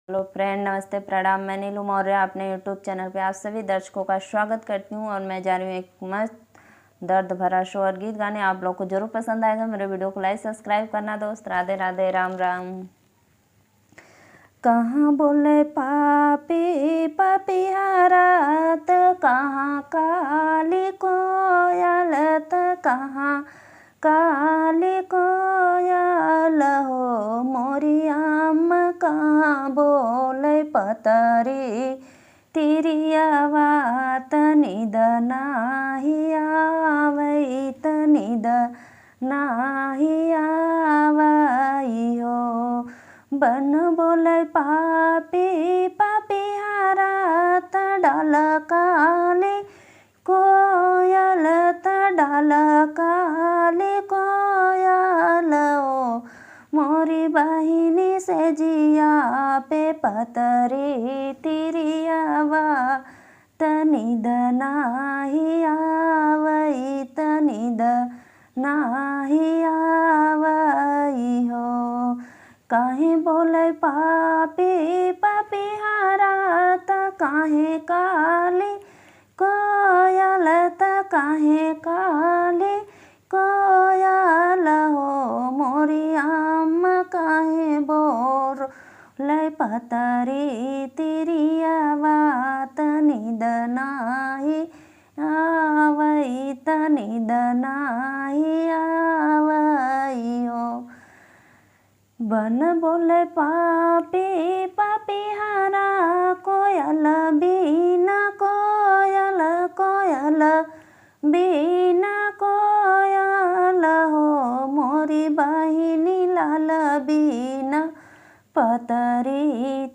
Hello friend, नमस्ते, प्रणाम। मैं नीलू मौर्य अपने यूट्यूब चैनल पे आप सभी दर्शकों का स्वागत करती हूँ और मैं जा रही हूँ एक मस्त दर्द भरा शो और गीत गाने। आप लोग को जरूर पसंद आएगा। मेरे वीडियो को लाइक सब्सक्राइब करना दोस्त। राधे राधे, राम राम। कहाँ बोले पापी पपिहारात, कहाँ काली कोयलत, कहाँ काली कोयल हो मोरी अम्मा, कहाँ बोले पतरी तिरिया वात निद नाही आवई निद नाही आवई हो। बन बोले पापी पपिहारात, डाल काली कोयल डाल काली कोयल ओ मोरी बहिनी से जिया पे पतरी तिरियावा तनिद नाही आवई तनिद नाही आवई हो। काहे बोले पापी पपिहारात, काहे काली कोयल काहे काली कोयल हो मोरी अम्मा, काहे बोर लय पतरी तिरिया वात निद नाही आवई तनिद नाही आवई हो। बन बोले पापी पपिहारा कोयल बीना कोयल कोयल बीना कोयल हो मोरी बहिनी लाल बीना पतरी